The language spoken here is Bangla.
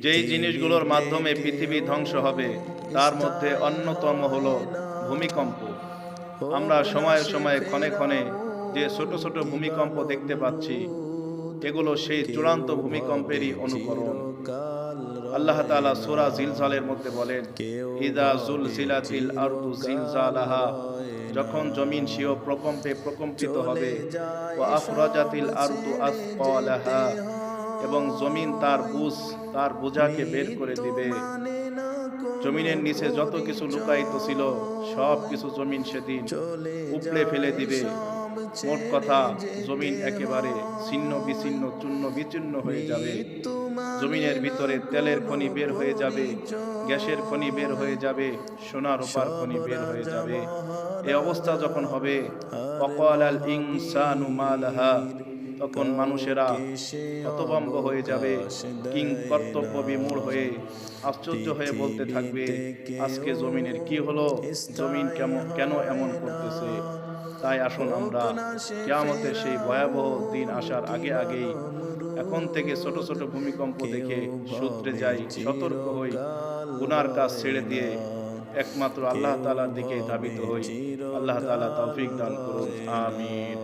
যেই জিনিসগুলোর মাধ্যমে পৃথিবী ধ্বংস হবে তার মধ্যে অন্যতম হলো ভূমিকম্প। আমরা সময়ে সময়ে ক্ষণে ক্ষণে যে ছোট ছোট ভূমিকম্প দেখতে পাচ্ছি, এগুলো সেই চূড়ান্ত ভূমিকম্পেরই অনুকরণ। আল্লাহ তাআলা সূরা জিলজালের মধ্যে বলেন, ইযা জুলজিলাতিল আরদু জিলজালাহা, যখন জমিন স্বীয় প্রকম্পে প্রকম্পিত হবে, ওয়া আখরাজাতিল আরদু আসকালাহা, এবং জমিন তার বোঝাকে বের করে দিবে। জমিনের নিচে যত কিছু লুকায়িত ছিল সব কিছু জমিন সেদিন উপড়ে ফেলে দিবে। মোট কথা, জমিন একেবারে ছিন্ন বিচ্ছিন্ন চূর্ণ বিচূর্ণ হয়ে যাবে। জমিনের ভিতরে তেলের খনি বের হয়ে যাবে, গ্যাসের খনি বের হয়ে যাবে, সোনা রূপার খনি বের হয়ে যাবে। এই অবস্থা যখন হবে, ওয়াকালাল ইনসানু মা লাহা, তখন মানুষেরা হতভম্ব হয়ে যাবে, কিং কর্তব্য বিমূঢ় হয়ে আশ্চর্য হয়ে বলতে থাকবে, আজকে জমিনের কি হলো, জমিন কেন এমন করতেছে। তাই আসুন আমরা কিয়ামতের সেই ভয়াবহ দিন আসার আগে আগেই এখন থেকে ছোট ছোট ভূমিকম্প দেখে শুধরে যাই, সতর্ক হই, গুনার কাজ ছেড়ে দিয়ে একমাত্র আল্লাহ তাআলার দিকে ধাবিত হই। আল্লাহ তাআলা তৌফিক দান করুন, আমিন।